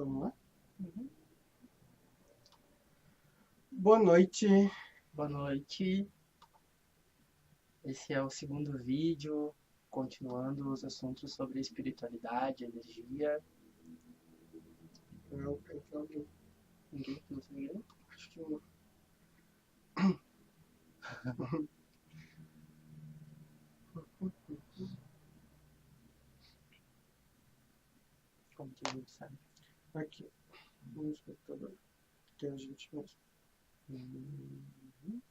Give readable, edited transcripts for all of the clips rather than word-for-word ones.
vamos lá? Uhum. Boa noite. Boa noite. Esse é o segundo vídeo, continuando os assuntos sobre espiritualidade, energia. Entra alguém. Ninguém? Não tem ninguém? Acho que não. Como que a gente sabe? Aqui, no espectador. Que é a gente mesmo. Uhum.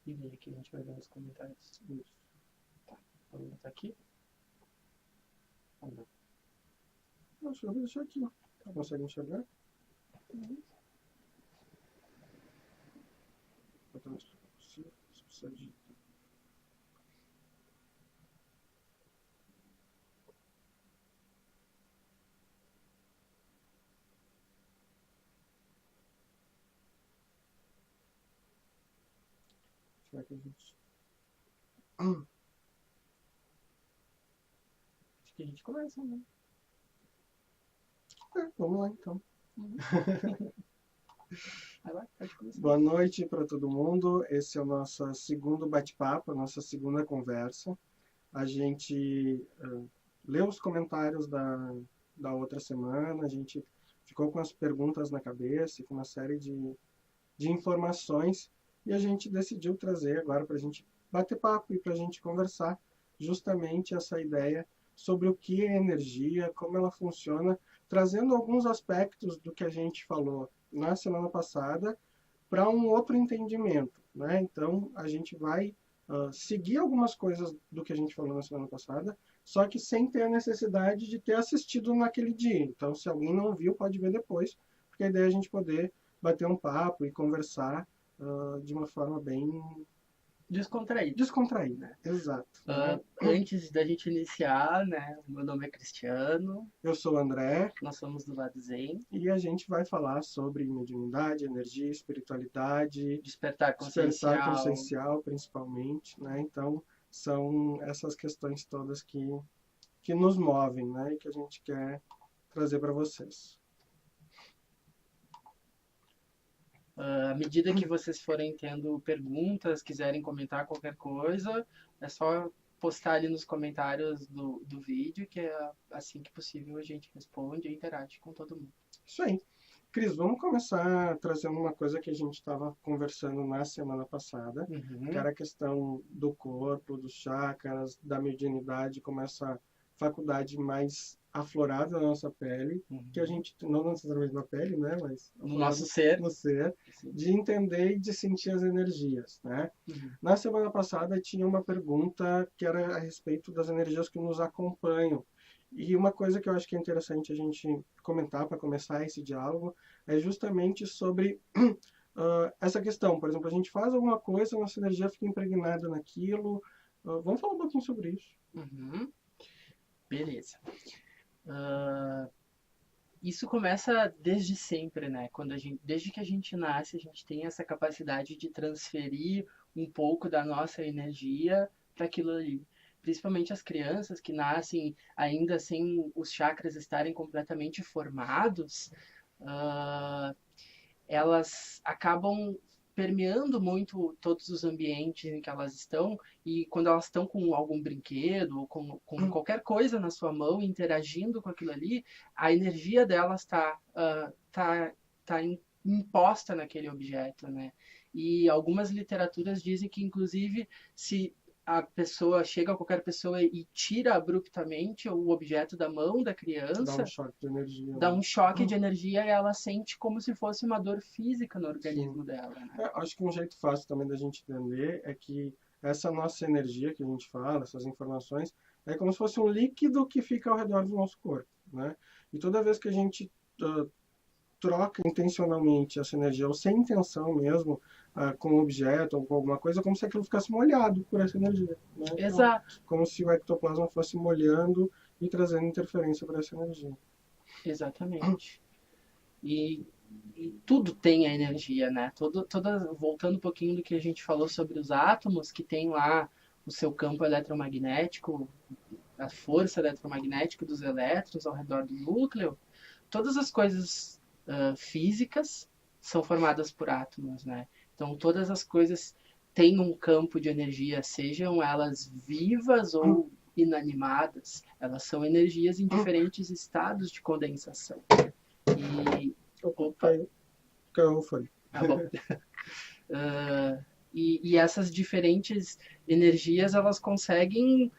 E daí aqui a gente vai ver os comentários. Isso. Tá, vamos botar aqui? Ou não? Acho que eu vou deixar aqui. Consegue enxergar? Botar mais pra você. Se precisar de... Será que a gente... Acho que a gente começa, né? Vamos lá então. Uhum. Vai lá, pode começar. Boa noite para todo mundo. Esse é o nosso segundo bate-papo, a nossa segunda conversa. A gente leu os comentários da outra semana, a gente ficou com as perguntas na cabeça, com uma série de informações, e a gente decidiu trazer agora para a gente bater papo e para a gente conversar justamente essa ideia sobre o que é energia, como ela funciona, trazendo alguns aspectos do que a gente falou na semana passada para um outro entendimento, né? Então, a gente vai seguir algumas coisas do que a gente falou na semana passada, só que sem ter a necessidade de ter assistido naquele dia. Então, se alguém não viu, pode ver depois, porque a ideia é a gente poder bater um papo e conversar de uma forma bem Descontraído. descontraída. Exato. Antes da gente iniciar, né? Meu nome é Cristiano, Eu sou o André nós somos do Lado Zen. e a gente vai falar sobre mediunidade, energia, espiritualidade, Despertar despertar consciencial. consciencial, principalmente, né? Então, são essas questões todas que nos movem, né? E que a gente quer trazer para vocês. À medida que vocês forem tendo perguntas, quiserem comentar qualquer coisa, é só postar ali nos comentários do vídeo, que é assim que possível a gente responde e interage com todo mundo. Isso aí. Cris, vamos começar trazendo uma coisa que a gente estava conversando na semana passada, que era a questão do corpo, dos chakras, da mediunidade, como essa faculdade mais aflorada na nossa pele, que a gente, não necessariamente na pele, né, mas No nosso ser. no ser, Sim. de entender e de sentir as energias, né? Uhum. Na semana passada tinha uma pergunta que era a respeito das energias que nos acompanham. E uma coisa que eu acho que é interessante a gente comentar para começar esse diálogo é justamente sobre essa questão. Por exemplo, a gente faz alguma coisa, a nossa energia fica impregnada naquilo. Vamos falar um pouquinho sobre isso. Uhum. Beleza. Isso começa desde sempre, né? Desde que a gente nasce, a gente tem essa capacidade de transferir um pouco da nossa energia para aquilo ali. Principalmente as crianças que nascem ainda sem os chakras estarem completamente formados, elas acabam permeando muito todos os ambientes em que elas estão, e quando elas estão com algum brinquedo ou com qualquer coisa na sua mão interagindo com aquilo ali, a energia delas tá imposta naquele objeto, né? E algumas literaturas dizem que, inclusive, se a pessoa chega a qualquer pessoa e tira abruptamente o objeto da mão da criança, Dá um choque de energia. dá um choque de energia e ela sente como se fosse uma dor física no organismo Sim. dela, né? Acho que um jeito fácil também da gente entender é que essa nossa energia que a gente fala, essas informações, é como se fosse um líquido que fica ao redor do nosso corpo, né? E toda vez que a gente troca intencionalmente essa energia, ou sem intenção mesmo, com um objeto ou com alguma coisa, como se aquilo ficasse molhado por essa energia, né? Exato. Então, como se o ectoplasma fosse molhando e trazendo interferência para essa energia. Exatamente. E tudo tem a energia, né? Voltando um pouquinho do que a gente falou sobre os átomos, que tem lá o seu campo eletromagnético, a força eletromagnética dos elétrons ao redor do núcleo, todas as coisas físicas são formadas por átomos, né? Então, todas as coisas têm um campo de energia, sejam elas vivas ou inanimadas, elas são energias em diferentes estados de condensação. E, opa, Caiu o fone. tá bom. E essas diferentes energias, elas conseguem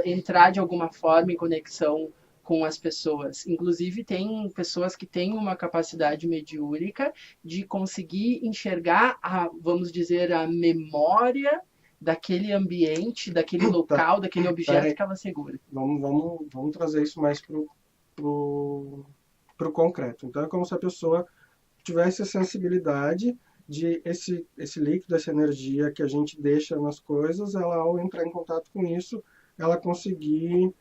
entrar de alguma forma em conexão com as pessoas. Inclusive, tem pessoas que têm uma capacidade mediúnica de conseguir enxergar, vamos dizer, a memória daquele ambiente, daquele local, daquele objeto que ela segura. Vamos trazer isso mais pro concreto. Então, é como se a pessoa tivesse a sensibilidade de esse líquido, essa energia que a gente deixa nas coisas, ela, ao entrar em contato com isso, ela conseguir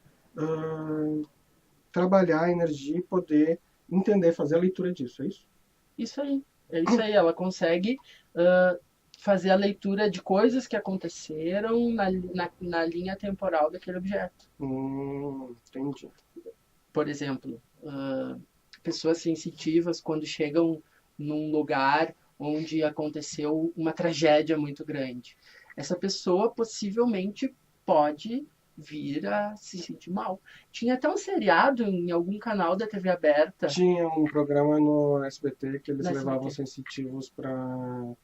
trabalhar a energia e poder entender, fazer a leitura disso, é isso? Isso aí. É isso aí. Ela consegue fazer a leitura de coisas que aconteceram na linha temporal daquele objeto. Entendi. Por exemplo, pessoas sensitivas, quando chegam num lugar onde aconteceu uma tragédia muito grande, essa pessoa possivelmente pode vir a se sentir mal. Tinha até um seriado em algum canal da TV aberta. Tinha um programa no SBT que eles No levavam SBT. sensitivos para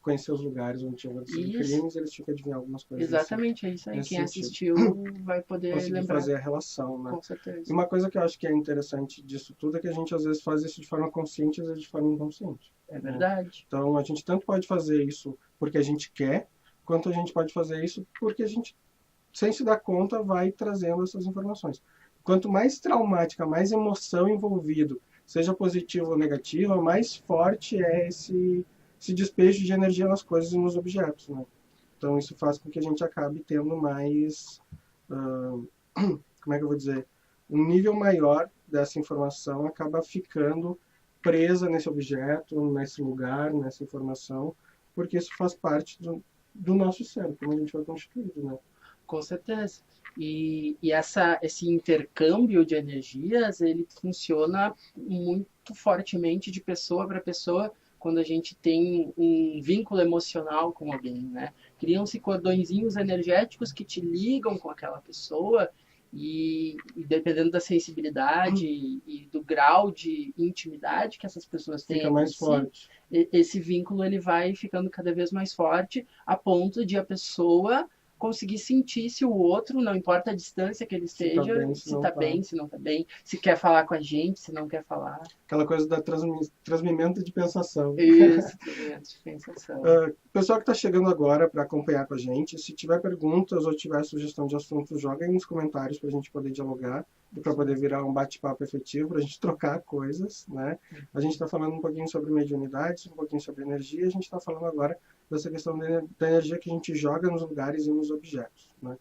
conhecer os lugares onde tinham acontecido crimes e eles tinham que adivinhar algumas coisas. Exatamente, é isso aí. nesse Quem sentido. assistiu vai poder Conseguir lembrar. fazer a relação, né? Com certeza. E uma coisa que eu acho que é interessante disso tudo é que a gente às vezes faz isso de forma consciente e às vezes de forma inconsciente. É verdade. Então a gente tanto pode fazer isso porque a gente quer, quanto a gente pode fazer isso porque a gente, sem se dar conta, vai trazendo essas informações. Quanto mais traumática, mais emoção envolvido, seja positivo ou negativa, mais forte é esse despejo de energia nas coisas e nos objetos, né? Então isso faz com que a gente acabe tendo mais, como é que eu vou dizer, um nível maior dessa informação acaba ficando presa nesse objeto, nesse lugar, nessa informação, porque isso faz parte do nosso ser, como a gente foi constituído, né? Com certeza. E esse intercâmbio de energias, ele funciona muito fortemente de pessoa para pessoa quando a gente tem um vínculo emocional com alguém, né? Criam-se cordõezinhos energéticos que te ligam com aquela pessoa e dependendo da sensibilidade e do grau de intimidade que essas pessoas têm Fica mais forte. esse vínculo ele vai ficando cada vez mais forte a ponto de a pessoa conseguir sentir se o outro, não importa a distância que ele esteja, se tá bem, se não tá bem, se quer falar com a gente, se não quer falar. Aquela coisa da transmimento de pensação. Isso, transmimento de pensação. Pessoal que está chegando agora para acompanhar com a gente, se tiver perguntas ou tiver sugestão de assunto, joga aí nos comentários para a gente poder dialogar e para poder virar um bate-papo efetivo, para a gente trocar coisas, né? A gente está falando um pouquinho sobre mediunidade, um pouquinho sobre energia, a gente está falando agora dessa questão da energia que a gente joga nos lugares e nos objetos, né?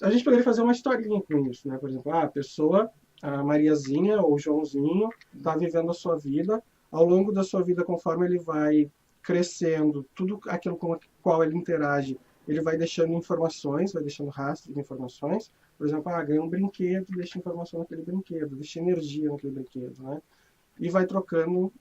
A gente poderia fazer uma historinha com isso, né? Por exemplo, a pessoa, a Mariazinha ou o Joãozinho, está vivendo a sua vida. Ao longo da sua vida, conforme ele vai crescendo, tudo aquilo com o qual ele interage, ele vai deixando informações, vai deixando rastros de informações. Por exemplo, ganha um brinquedo, deixa informação naquele brinquedo, deixa energia naquele brinquedo, né? E vai trocando,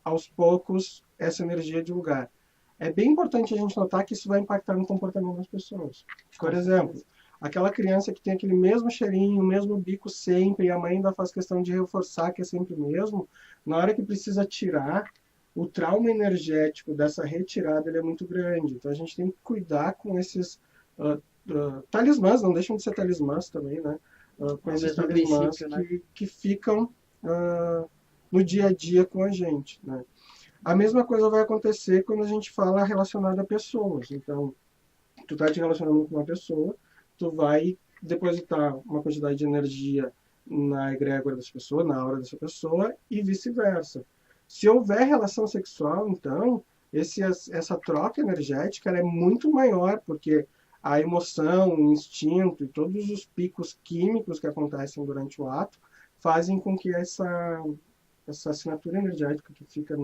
aos poucos, essa energia de lugar. É bem importante a gente notar que isso vai impactar no comportamento das pessoas. Por exemplo, aquela criança que tem aquele mesmo cheirinho, o mesmo bico sempre, e a mãe ainda faz questão de reforçar que é sempre o mesmo, na hora que precisa tirar, o trauma energético dessa retirada ele é muito grande. Então a gente tem que cuidar com esses talismãs, não deixam de ser talismãs também, né? Com esses talismãs que ficam no dia a dia com a gente, né? A mesma coisa vai acontecer quando a gente fala relacionado a pessoas. Então, tu tá te relacionando com uma pessoa, tu vai depositar uma quantidade de energia na egrégora dessa pessoa, na aura dessa pessoa, e vice-versa. Se houver relação sexual, então, essa troca energética ela é muito maior, porque a emoção, o instinto e todos os picos químicos que acontecem durante o ato fazem com que essa assinatura energética que fica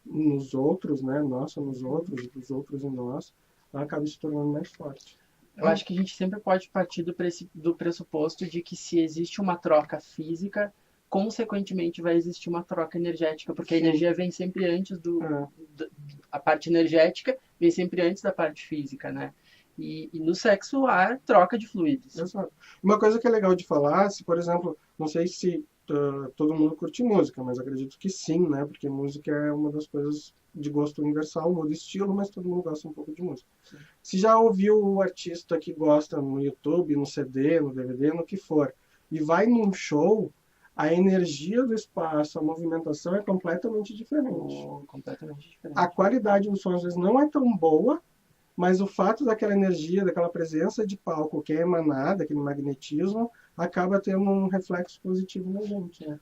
nos outros, né, nossa nos outros, dos outros em nós, ela acaba se tornando mais forte. Eu acho que a gente sempre pode partir do pressuposto de que se existe uma troca física, consequentemente vai existir uma troca energética, porque a energia vem sempre antes É. a parte energética vem sempre antes da parte física, né? E no sexo há troca de fluidos. Exato. Uma coisa que é legal de falar, se por exemplo, não sei se todo mundo curte música, mas acredito que sim, né? Porque música é uma das coisas de gosto universal, muda estilo, mas todo mundo gosta um pouco de música. Sim. Se já ouviu o artista que gosta no YouTube, no CD, no DVD, no que for, e vai num show, a energia do espaço, a movimentação é completamente diferente. Completamente diferente. A qualidade do som às vezes não é tão boa, mas o fato daquela energia, daquela presença de palco que é emanada, aquele magnetismo, acaba tendo um reflexo positivo na gente, né?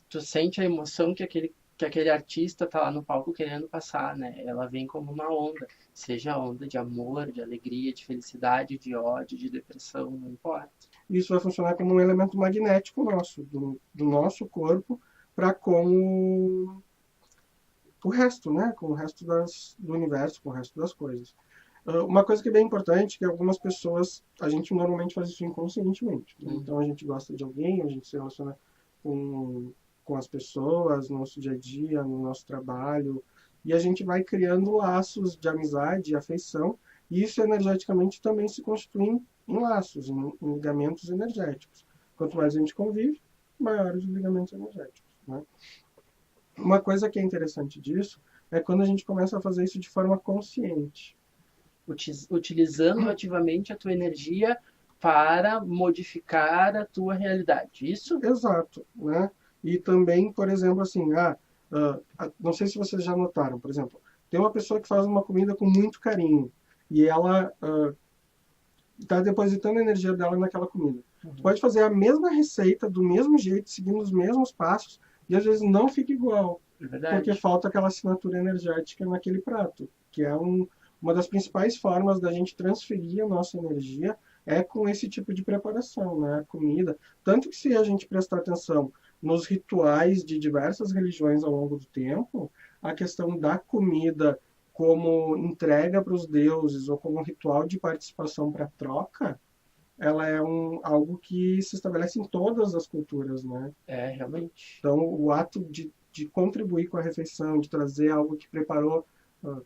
Tu sente a emoção que aquele artista tá lá no palco querendo passar, né? Ela vem como uma onda, seja onda de amor, de alegria, de felicidade, de ódio, de depressão, não importa. Isso vai funcionar como um elemento magnético nosso, do nosso corpo, para com o resto, né? Com o resto do universo, com o resto das coisas. Uma coisa que é bem importante é que algumas pessoas, a gente normalmente faz isso inconscientemente. Né? Então a gente gosta de alguém, a gente se relaciona com as pessoas no nosso dia a dia, no nosso trabalho, e a gente vai criando laços de amizade, de afeição, e isso energeticamente também se constitui em laços, em ligamentos energéticos. Quanto mais a gente convive, maiores os ligamentos energéticos. Né? Uma coisa que é interessante disso é quando a gente começa a fazer isso de forma consciente. Utilizando ativamente a tua energia para modificar a tua realidade, isso? Exato, né? E também, por exemplo, assim, não sei se vocês já notaram, por exemplo, tem uma pessoa que faz uma comida com muito carinho e ela está depositando a energia dela naquela comida. Tu pode fazer a mesma receita, do mesmo jeito, seguindo os mesmos passos, e às vezes não fica igual, porque falta aquela assinatura energética naquele prato, que é uma das principais formas da gente transferir a nossa energia é com esse tipo de preparação, né? A comida. Tanto que se a gente prestar atenção nos rituais de diversas religiões ao longo do tempo, a questão da comida como entrega para os deuses ou como ritual de participação para troca, ela é algo que se estabelece em todas as culturas, né? É, realmente. Então, o ato de contribuir com a refeição, de trazer algo que preparou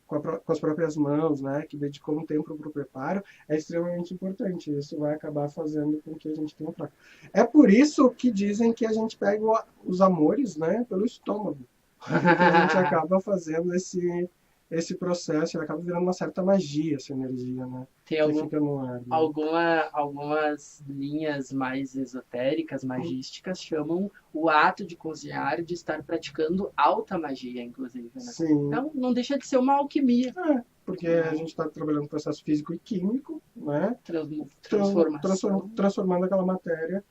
com as próprias mãos, né, que dedicou um tempo para o preparo, é extremamente importante. Isso vai acabar fazendo com que a gente tenha fraco. É por isso que dizem que a gente pega os amores, né, pelo estômago. Porque a gente acaba fazendo esse processo, ele acaba virando uma certa magia, essa energia, né? Tem que fica no ar. Né? Algumas linhas mais esotéricas, magísticas, chamam o ato de cozinhar de estar praticando alta magia, inclusive. Né? Sim. Então, não deixa de ser uma alquimia. Porque a gente está trabalhando no processo físico e químico, né? Transformando aquela matéria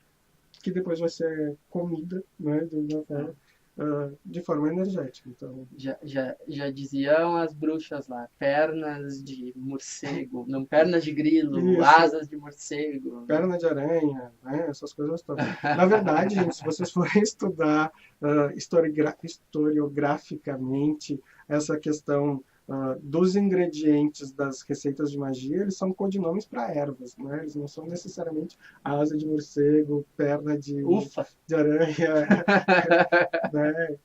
que depois vai ser comida, né? De forma energética. Então... Já diziam as bruxas lá, pernas de morcego, não, pernas de grilo, isso. Asas de morcego. Perna de aranha, né? Essas coisas todas. Na verdade, gente, se vocês forem estudar historiograficamente essa questão dos ingredientes das receitas de magia, eles são codinomes para ervas, né? Eles não são necessariamente asa de morcego, perna de aranha, né?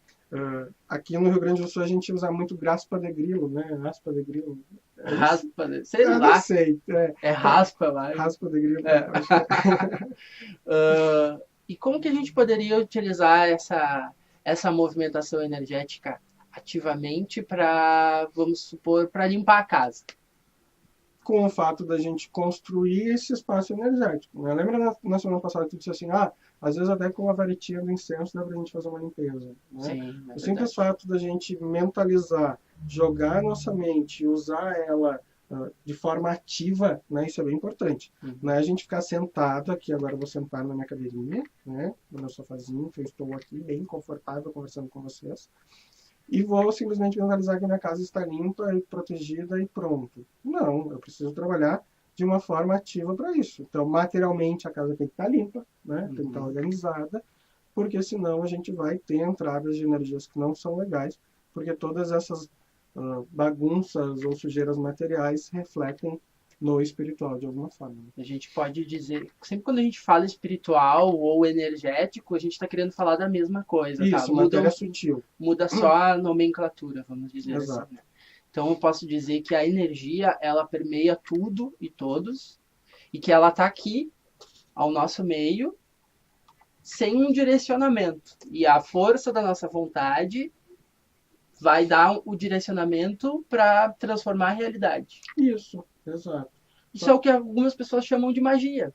Aqui no Rio Grande do Sul a gente usa muito graspa de grilo, né? Raspa de grilo. Raspa de... Sei lá. Não sei. É raspa lá. Raspa de grilo. E como que a gente poderia utilizar essa movimentação energética ativamente para, vamos supor, para limpar a casa? Com o fato da gente construir esse espaço energético. Né? Lembra na semana passada que tu disse assim, às vezes até com a varetinha do incenso dá pra gente fazer uma limpeza. Né? Sim, o simples fato da gente mentalizar, jogar a nossa mente, usar ela de forma ativa, né? Isso é bem importante. Não é a gente ficar sentado aqui, agora eu vou sentar na minha cadeirinha, né? No meu sofazinho, que eu estou aqui bem confortável conversando com vocês. E vou simplesmente mentalizar que minha casa está limpa e protegida e pronto. Não, eu preciso trabalhar de uma forma ativa para isso. Então, materialmente, a casa tem que estar limpa, né? Tem que estar organizada, porque senão a gente vai ter entradas de energias que não são legais, porque todas essas bagunças ou sujeiras materiais refletem no espiritual, de alguma forma. A gente pode dizer, sempre quando a gente fala espiritual ou energético, a gente está querendo falar da mesma coisa, tá? Isso, matéria sutil. Muda só a nomenclatura, vamos dizer assim, Exato. né? Então eu posso dizer que a energia, ela permeia tudo e todos, e que ela está aqui, ao nosso meio, sem um direcionamento. E a força da nossa vontade vai dar o direcionamento para transformar a realidade. Isso, exato. Isso é o que algumas pessoas chamam de magia.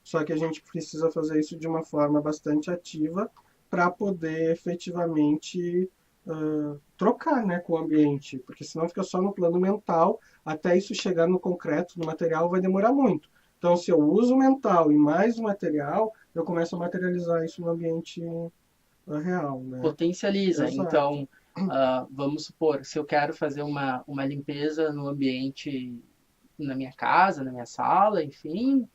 Só que a gente precisa fazer isso de uma forma bastante ativa para poder efetivamente trocar, né, com o ambiente, porque senão fica só no plano mental, até isso chegar no concreto, no material, vai demorar muito. Então, se eu uso o mental e mais o material, eu começo a materializar isso no ambiente real, né? Potencializa. Exato. Então, vamos supor, se eu quero fazer uma limpeza no ambiente, na minha casa, na minha sala, enfim,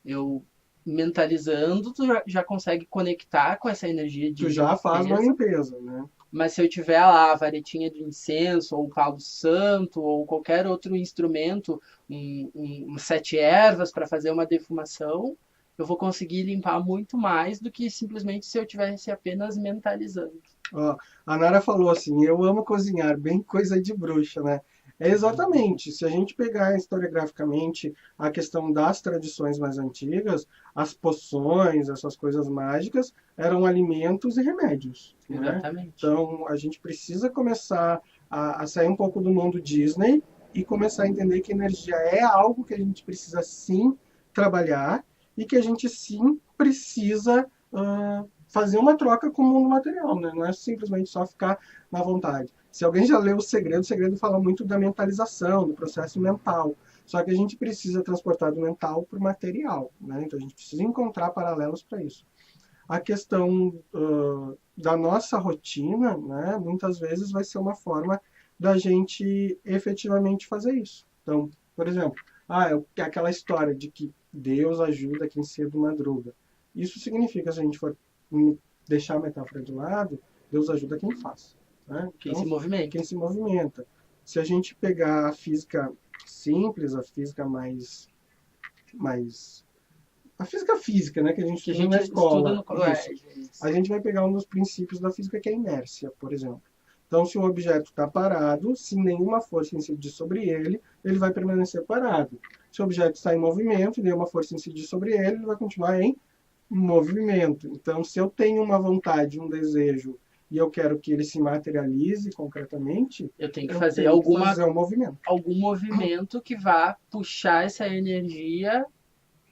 eu mentalizando, tu já consegue conectar com essa energia de Tu já faz uma limpeza. limpeza, né? Mas se eu tiver lá a varetinha de incenso, ou o palo santo, ou qualquer outro instrumento, sete ervas para fazer uma defumação, eu vou conseguir limpar muito mais do que simplesmente se eu tivesse apenas mentalizando. Ó, a Nara falou assim, eu amo cozinhar, bem coisa de bruxa, né? É exatamente, se a gente pegar historiograficamente a questão das tradições mais antigas, as poções, essas coisas mágicas, eram alimentos e remédios, né? Exatamente. Então, a gente precisa começar a sair um pouco do mundo Disney e começar a entender que energia é algo que a gente precisa sim trabalhar e que a gente sim precisa fazer uma troca com o mundo material, né? Não é simplesmente só ficar na vontade. Se alguém já leu o Segredo fala muito da mentalização, do processo mental. Só que a gente precisa transportar do mental para o material, né? Então a gente precisa encontrar paralelos para isso. A questão da nossa rotina, né? Muitas vezes vai ser uma forma da gente efetivamente fazer isso. Então, por exemplo, aquela história de que Deus ajuda quem cedo madruga. Isso significa, se a gente for deixar a metáfora de lado, Deus ajuda quem faz. Né? Quem se movimenta. Quem se movimenta. Se a gente pegar a física simples, a física mais a física, né, que a gente estuda na escola. No colégio. A gente vai pegar um dos princípios da física, que é a inércia, por exemplo. Então, se o objeto está parado, se nenhuma força incidir sobre ele, ele vai permanecer parado. Se o objeto está em movimento e nenhuma força incidir sobre ele vai continuar em movimento. Então, se eu tenho uma vontade, um desejo, e eu quero que ele se materialize concretamente, eu tenho que fazer um movimento. Algum movimento que vá puxar essa energia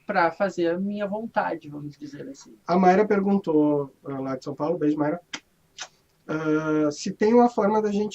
para fazer a minha vontade, vamos dizer assim. A Mayra perguntou, lá de São Paulo, beijo, Mayra, se tem uma forma da gente